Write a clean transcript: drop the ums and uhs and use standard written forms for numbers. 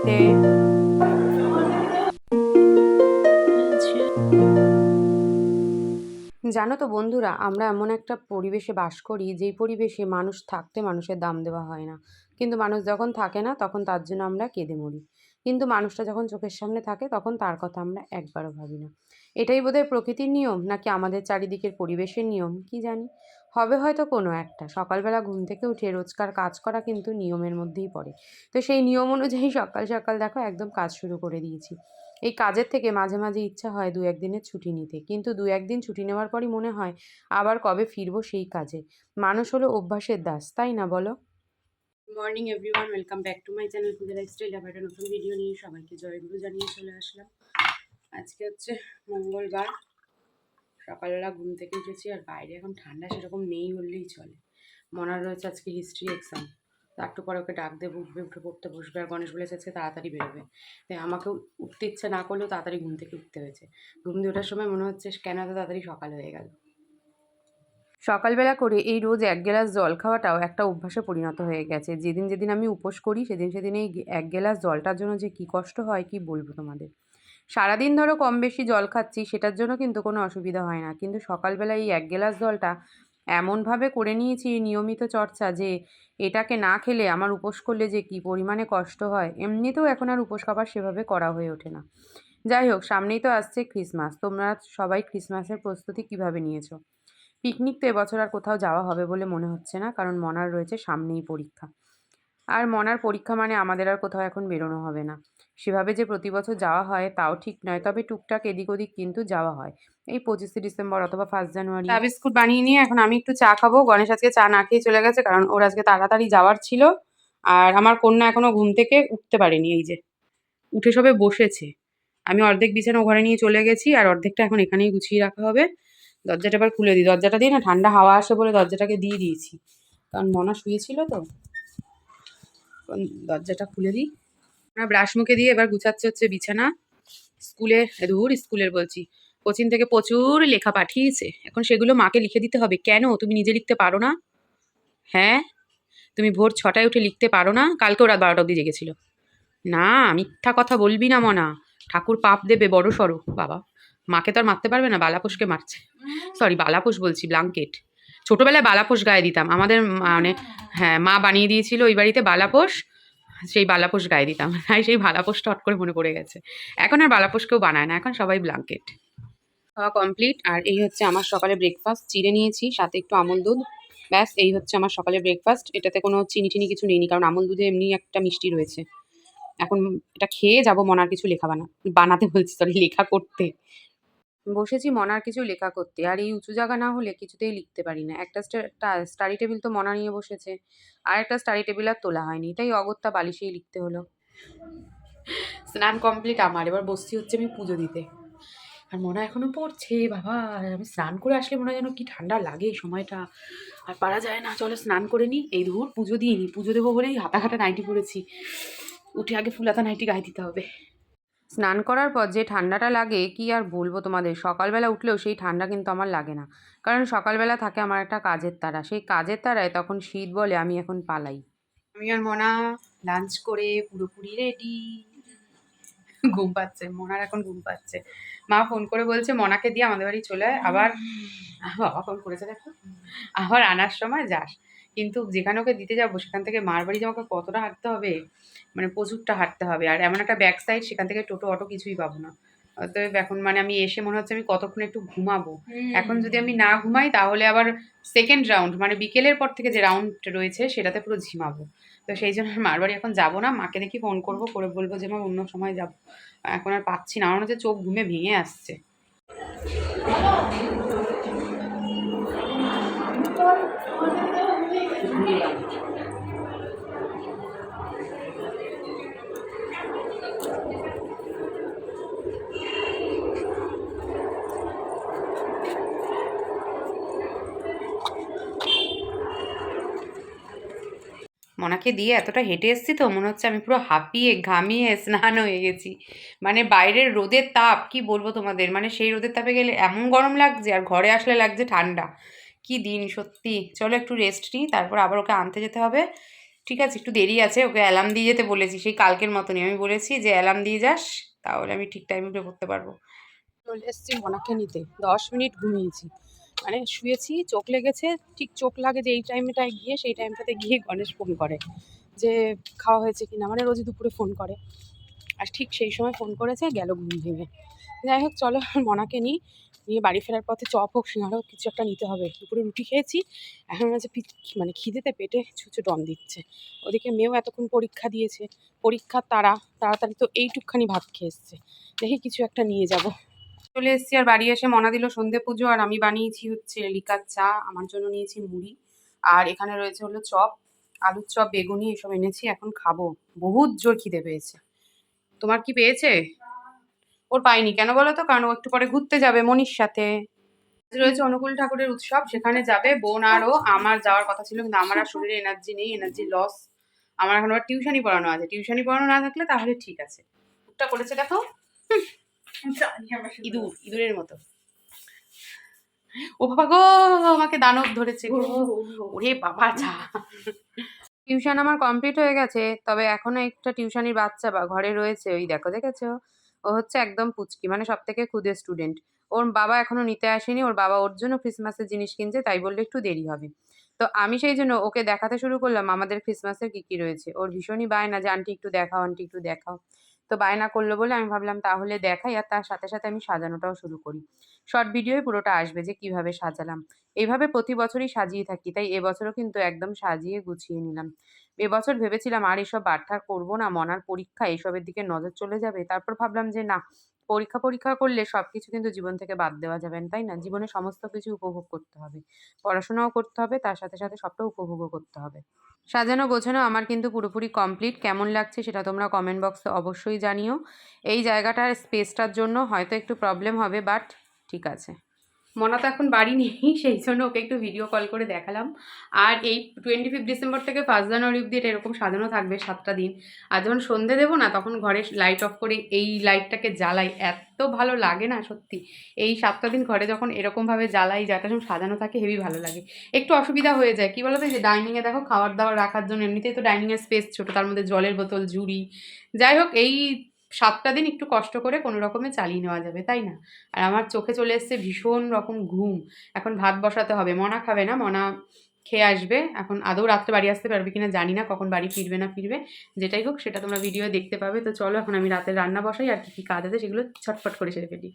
দেখতে। জানো তো বন্ধুরা, আমরা এমন একটা পরিবেশে বাস করি যেই পরিবেশে মানুষ থাকতে মানুষের দাম দেওয়া হয় না, কিন্তু মানুষ যখন থাকে না তখন তার জন্য আমরা কেঁদে মরি। কিন্তু মানুষটা যখন চোখের সামনে থাকে তখন তার কথা আমরা একবারও ভাবি না। এটাই বোধহয় প্রকৃতির নিয়ম, নাকি আমাদের চারিদিকের পরিবেশের নিয়ম, কি জানি। হবে হয়তো কোনো একটা। সকালবেলা ঘুম থেকে উঠে রোজকার কাজ করা কিন্তু নিয়মের মধ্যেই পড়ে। তো সেই নিয়ম অনুযায়ী সকাল সকাল দেখো একদম কাজ শুরু করে দিয়েছি। এই কাজের থেকে মাঝে মাঝে ইচ্ছা হয় দু একদিনের ছুটি নিতে, কিন্তু দু একদিন ছুটি নেওয়ার পরই মনে হয় আবার কবে ফিরবো সেই কাজে। মানুষ হলো অভ্যাসের দাস, তাই না বলো? Morning everyone, welcome back to my channel food lifestyle. আবার একটা নতুন ভিডিও নিয়ে সবাইকে জয়গুরু জানিয়ে চলে আসলাম। আজকে হচ্ছে মঙ্গলবার। সকালবেলা ঘুম থেকে উঠেছি, আর বাইরে এখন ঠান্ডা সেরকম নেই বললেই চলে। মনার রয়েছে আজকে হিস্ট্রি এক্সাম, তো একটু পরে ওকে ডাক দেবো, উঠবে, উঠে পড়তে বসবে। আর গণেশ বলেছে আজকে তাড়াতাড়ি বেরোবে, তাই আমাকে উঠতে ইচ্ছে না করলেও তাড়াতাড়ি ঘুম থেকে উঠতে হয়েছে। ঘুম দিয়ে ওঠার সময় মনে হচ্ছে কেন এত তাড়াতাড়ি সকাল হয়ে গেল। সকালবেলা করে এই রোজ এক গ্লাস জল খাওয়াটাও একটা অভ্যাসে পরিণত হয়ে গেছে। যেদিন যেদিন আমি উপোস করি সেদিন সেদিন এই এক গ্লাস জলটার জন্য যে কী কষ্ট হয় কি বলবো তোমাদের। সারাদিন ধরো কম বেশি জল খাচ্ছি, সেটার জন্য কিন্তু কোনো অসুবিধা হয় না, কিন্তু সকালবেলা এই এক গ্লাস জলটা এমনভাবে করে নিয়েছি নিয়মিত চর্চা, যে এটাকে না খেলে আমার উপোস করলে যে কী পরিমাণে কষ্ট হয়। এমনিতেও এখন আর উপোস খাবার সেভাবে করা হয়ে ওঠে না। যাই হোক, সামনেই তো আসছে ক্রিসমাস। তোমরা সবাই ক্রিসমাসের প্রস্তুতি কিভাবে নিয়েছো? পিকনিক তো এবছর আর কোথাও যাওয়া হবে বলে মনে হচ্ছে না, কারণ মনার রয়েছে সামনেই পরীক্ষা। আর মনার পরীক্ষা মানে আমাদের আর কোথাও এখন বেরোনো হবে না। সেভাবে যে প্রতি বছর যাওয়া হয় তাও ঠিক নয়, তবে টুকটাক এদিক ওদিক কিন্তু যাওয়া হয়। এই 25শে ডিসেম্বর অথবা 1 জানুয়ারি। চা বিস্কুট বানিয়ে নিয়ে এখন আমি একটু চা খাবো। গণেশ আজকে চা না খেয়ে চলে গেছে, কারণ ওর আজকে তাড়াতাড়ি যাওয়ার ছিল। আর আমার কন্যা এখনো ঘুম থেকে উঠতে পারেনি, এই যে উঠে সবে বসেছে। আমি অর্ধেক বিছানা ঘরে নিয়ে চলে গেছি, আর অর্ধেকটা এখন এখানেই গুছিয়ে রাখা হবে। দরজাটা এবার খুলে দিই, দরজাটা দিয়ে না ঠান্ডা হাওয়া আসে বলে দরজাটাকে দিয়ে দিয়েছি, কারণ মনা শুয়েছিল তো। দরজাটা খুলে দিই। আমরা ব্রাশ মুখে দিয়ে এবার গুছাচ্ছে হচ্ছে বিছানা। স্কুলে, দূর স্কুলের বলছি, কোচিং থেকে প্রচুর লেখা পাঠিয়েছে, এখন সেগুলো মাকে লিখে দিতে হবে। কেন তুমি নিজে লিখতে পারো না? হ্যাঁ, তুমি ভোর 6টায় উঠে লিখতে পারো না? কালকেও রাত 12টা অবধি জেগেছিল। না, মিথ্যা কথা বলবি না মনা, ঠাকুর পাপ দেবে বড় সড়ো। বাবা, মাকে তো আর মারতে পারবে না, বালাপোষকে মারছে। সরি, বালাপোষ বলছি, ব্লাঙ্কেট। ছোটবেলায় বালাপোষ গায়ে দিতাম, আমাদের মানে, হ্যাঁ, মা বানিয়ে দিয়েছিল ওই বাড়িতে বালাপোষ। সেই বালাপোষ গায়ে দিতাম, তাই সেই বালাপোষটা হট করে মনে পড়ে গেছে। এখন আর বালাপোষ কেউ বানায় না, এখন সবাই ব্লাঙ্কেট। খাওয়া কমপ্লিট, আর এই হচ্ছে আমার সকালে ব্রেকফাস্ট। চিড়ে নিয়েছি, সাথে একটু আমল দুধ। ব্যাস, এই হচ্ছে আমার সকালে ব্রেকফাস্ট। এটাতে কোনো চিনি টিনি কিছু নেইনি, কারণ আমল দুধে এমনি একটা মিষ্টি রয়েছে। এখন এটা খেয়ে যাবো মনার কিছু লেখা বানাতে বলছি, সরি, লেখা করতে বসেছি। মনার কিছু লেখা করতে, আর এই উঁচু জায়গা না হলে কিছুতেই লিখতে পারি না। একটা স্টাডি টেবিল তো মনা নিয়ে বসেছে, আর একটা স্টাডি টেবিল আর তোলা হয়নি, তাই অগত্যা বালিশেই লিখতে হলো। স্নান কমপ্লিট আমার, এবার বসছি হচ্ছে আমি পুজো দিতে। আর মনে এখনো পড়ছে বাবা। আমি স্নান করে আসলে মনে হয় যেন কি ঠান্ডা লাগে এই সময়টা, আর পারা যায় না। চলো স্নান করে নিই। এই ধূর, পুজো দিয়ে নিই। পুজো দেবো বলেই হাতা খাটা নাইটি পরেছি, উঠে আগে ফুলাতা নাইটি গায়ে দিতে হবে। স্নান করার পর যে ঠান্ডাটা লাগে কি আর বলবো তোমাদের। সকালবেলা উঠলেও সেই ঠান্ডা কিন্তু আমার লাগে না, কারণ সকালবেলা থাকে আমার একটা কাজের তাড়া। সেই কাজের তাড়ায় তখন শীত বলে আমি এখন পালাই। আমি আর মনা লাঞ্চ করে পুরোপুরি রেডি। ঘুম পাচ্ছে মনার, এখন ঘুম পাচ্ছে। মা ফোন করে বলছে মনাকে দিয়ে আমাদের বাড়ি চলে আয়। আবার বাবা ফোন করেছে দেখো, আবার আনার সময় যাস। কিন্তু যেখানে ওকে দিতে যাবো সেখান থেকে মার বাড়ি যে আমাকে কতটা হাঁটতে হবে, মানে প্রচুরটা হাঁটতে হবে। আর এমন একটা ব্যাক সাইড, সেখান থেকে টোটো অটো কিছুই পাবো না। অতএব এখন মানে আমি এসে মনে হচ্ছে আমি কতক্ষণ একটু ঘুমাবো। এখন যদি আমি না ঘুমাই তাহলে আবার সেকেন্ড রাউন্ড, মানে বিকেলের পর থেকে যে রাউন্ড রয়েছে সেটাতে পুরো ঝিমাবো। তো সেই জন্য মার বাড়ি এখন যাবো না। মাকে দেখি ফোন করবো, করে বলবো যে মা অন্য সময় যাবো। এখন আর পাচ্ছি না, আমার মনে হচ্ছে চোখ ঘুমে ভেঙে আসছে। মনাকে দিয়ে এতটা হেঁটে এসেছি তো মনে হচ্ছে আমি পুরো হাঁপিয়ে ঘামিয়ে স্নান হয়ে গেছি। মানে বাইরের রোদের তাপ কি বলবো তোমাদের, মানে সেই রোদের তাপে গেলে এমন গরম লাগছে, আর ঘরে আসলে লাগছে ঠান্ডা। কি দিন সত্যি। চলো একটু রেস্ট নিই, তারপর আবার ওকে আনতে যেতে হবে। ঠিক আছে, একটু দেরি আছে, ওকে অ্যালার্ম দিয়ে যেতে বলেছি, সেই কালকের মতনই আমি বলেছি যে অ্যালার্ম দিয়ে যাস, তাহলে আমি ঠিক টাইমে উঠে পড়তে পারবো। চলে এসেছি মনাকে নিতে, 10 মিনিট ঘুমিয়েছি, মানে শুয়েছি, চোখ লেগেছে, ঠিক চোখ লাগে যে এই টাইমটায় গিয়ে, সেই টাইমটাতে গিয়ে গণেশ ফোন করে যে খাওয়া হয়েছে কিনা, মানে রোজই দুপুরে ফোন করে, আর ঠিক সেই সময় ফোন করেছে, গেল ঘুম ভেঙে। যাই হোক চলো, মনাকে নিয়ে বাড়ি ফেরার পথে চপ হোক সিঙ্গাড়া হোক কিছু একটা নিতে হবে। দুপুরে রুটি খেয়েছি, এখন হচ্ছে মানে খিদেতে পেটে ছুঁচো দম দিচ্ছে। ওদিকে মেয়েও এতক্ষণ পরীক্ষা দিয়েছে, পরীক্ষার তাড়াতাড়ি তো এইটুকখানি ভাত খেয়ে এসছে, দেখি কিছু একটা নিয়ে যাব। চলে এসেছি, আর বাড়ি এসে মনা দিল সন্ধে পুজো, আর আমি বানিয়েছি হচ্ছে লিকার চা, আমার জন্য নিয়েছি মুড়ি, আর এখানে রয়েছে হলো চপ, আলুর চপ, বেগুনি এসব এনেছি, এখন খাবো। বহুত জোর খিদে পেয়েছে। তোমার কি পেয়েছে? ওর পাইনি কেন বলো তো, কারণ ও একটু পরে ঘুরতে যাবে মনির সাথে। আজ রয়েছে অনুকূল ঠাকুরের উৎসব, সেখানে যাবে বোন, আরও আমার যাওয়ার কথা ছিল, কিন্তু আমার আর শরীরে এনার্জি নেই, এনার্জি লস। আমার এখন আবার টিউশনি পড়ানো আছে, টিউশনি পড়ানো না থাকলে তাহলে ঠিক আছে। উঠটা করেছে দেখো, ইঁদুরের মতো। ও বাবা গো, আমাকে দানব ধরেছে গো, ওরে বাবা যা। টিউশন আমার কমপ্লিট হয়ে গেছে, তবে এখনো একটা টিউশনির বাচ্চা বা ঘরে রয়েছে, ওই দেখো দেখেছো, ও হচ্ছে একদম পুচকি, মানে সব থেকে ক্ষুদে স্টুডেন্ট। ওর বাবা এখনো নিতে আসেনি, ওর বাবা ওর জন্য ক্রিসমাসের জিনিস কিনছে, তাই বললে একটু দেরি হবে। তো আমি সেই জন্য ওকে দেখাতে শুরু করলাম আমাদের ক্রিসমাসের কি কি রয়েছে। ওর ভীষণই বায়না যে আন্টি একটু দেখাও, আন্টি একটু দেখাও। তো বায়না করলো বলে আমি ভাবলাম তাহলে দেখাই, আর তার সাথে সাথে আমি সাজানোটাও শুরু করি। শর্ট ভিডিওয় পুরোটা আসবে যে কিভাবে সাজালাম। এইভাবে প্রতি বছরই সাজিয়ে থাকি, তাই এবছরও কিন্তু একদম সাজিয়ে গুছিয়ে নিলাম। এবছর ভেবেছিলাম আর এসব বারঠার করবো না, মনার পরীক্ষা এসবের দিকে নজর চলে যাবে। তারপর ভাবলাম যে না, পরীক্ষা করলে সবকিছু কিন্তু জীবন থেকে বাদ দেওয়া যাবে না, তাই না? জীবনে সমস্ত কিছু উপভোগ করতে হবে। পড়াশোনাও করতে হবে, তার সাথে সাথে সবটা উপভোগও করতে হবে। সাজানো গোছানো আমার কিন্তু পুরোপুরি কমপ্লিট। কেমন লাগছে সেটা তোমরা কমেন্ট বক্সে অবশ্যই জানিও। এই জায়গাটার স্পেসটার জন্য হয়তো একটু প্রবলেম হবে, বাট ঠিক আছে। মনা তো এখন বাড়ি নেই, সেই জন্য ওকে একটু ভিডিও কল করে দেখালাম। আর এই 25 ডিসেম্বর থেকে 1 জানুয়ারি অব্দি এটা এরকম সাজানো থাকবে 7টা দিন। আর যখন সন্ধে দেবো না, তখন ঘরে লাইট অফ করে এই লাইটটাকে জ্বালাই, এত ভালো লাগে না সত্যি। এই 7টা দিন ঘরে যখন এরকমভাবে জ্বালাই, যাটা যখন সাজানো থাকে, হেবি ভালো লাগে। একটু অসুবিধা হয়ে যায়, কী বলো তো, যে ডাইনিংয়ে দেখো খাবার দাবার রাখার জন্য এমনিতেই তো ডাইনিংয়ের স্পেস ছোটো, তার মধ্যে জলের বোতল, ঝুড়ি। যাই হোক, এই 7টা দিন একটু কষ্ট করে কোনো রকমে চালিয়ে নেওয়া যাবে, তাই না? আর আমার চোখে চলে এসছে ভীষণ রকম ঘুম। এখন ভাত বসাতে হবে, মনা খাবে না, মনা খেয়ে আসবে। এখন আদৌ রাত্রে বাড়ি আসতে পারবে কিনা জানি না, কখন বাড়ি ফিরবে না ফিরবে। যেটাই হোক সেটা তোমরা ভিডিও দেখতে পাবে। তো চলো এখন আমি রাতের রান্না বসাই, আর কী কী কাজ আছে সেগুলো ছটফট করে সেরে ফেলি।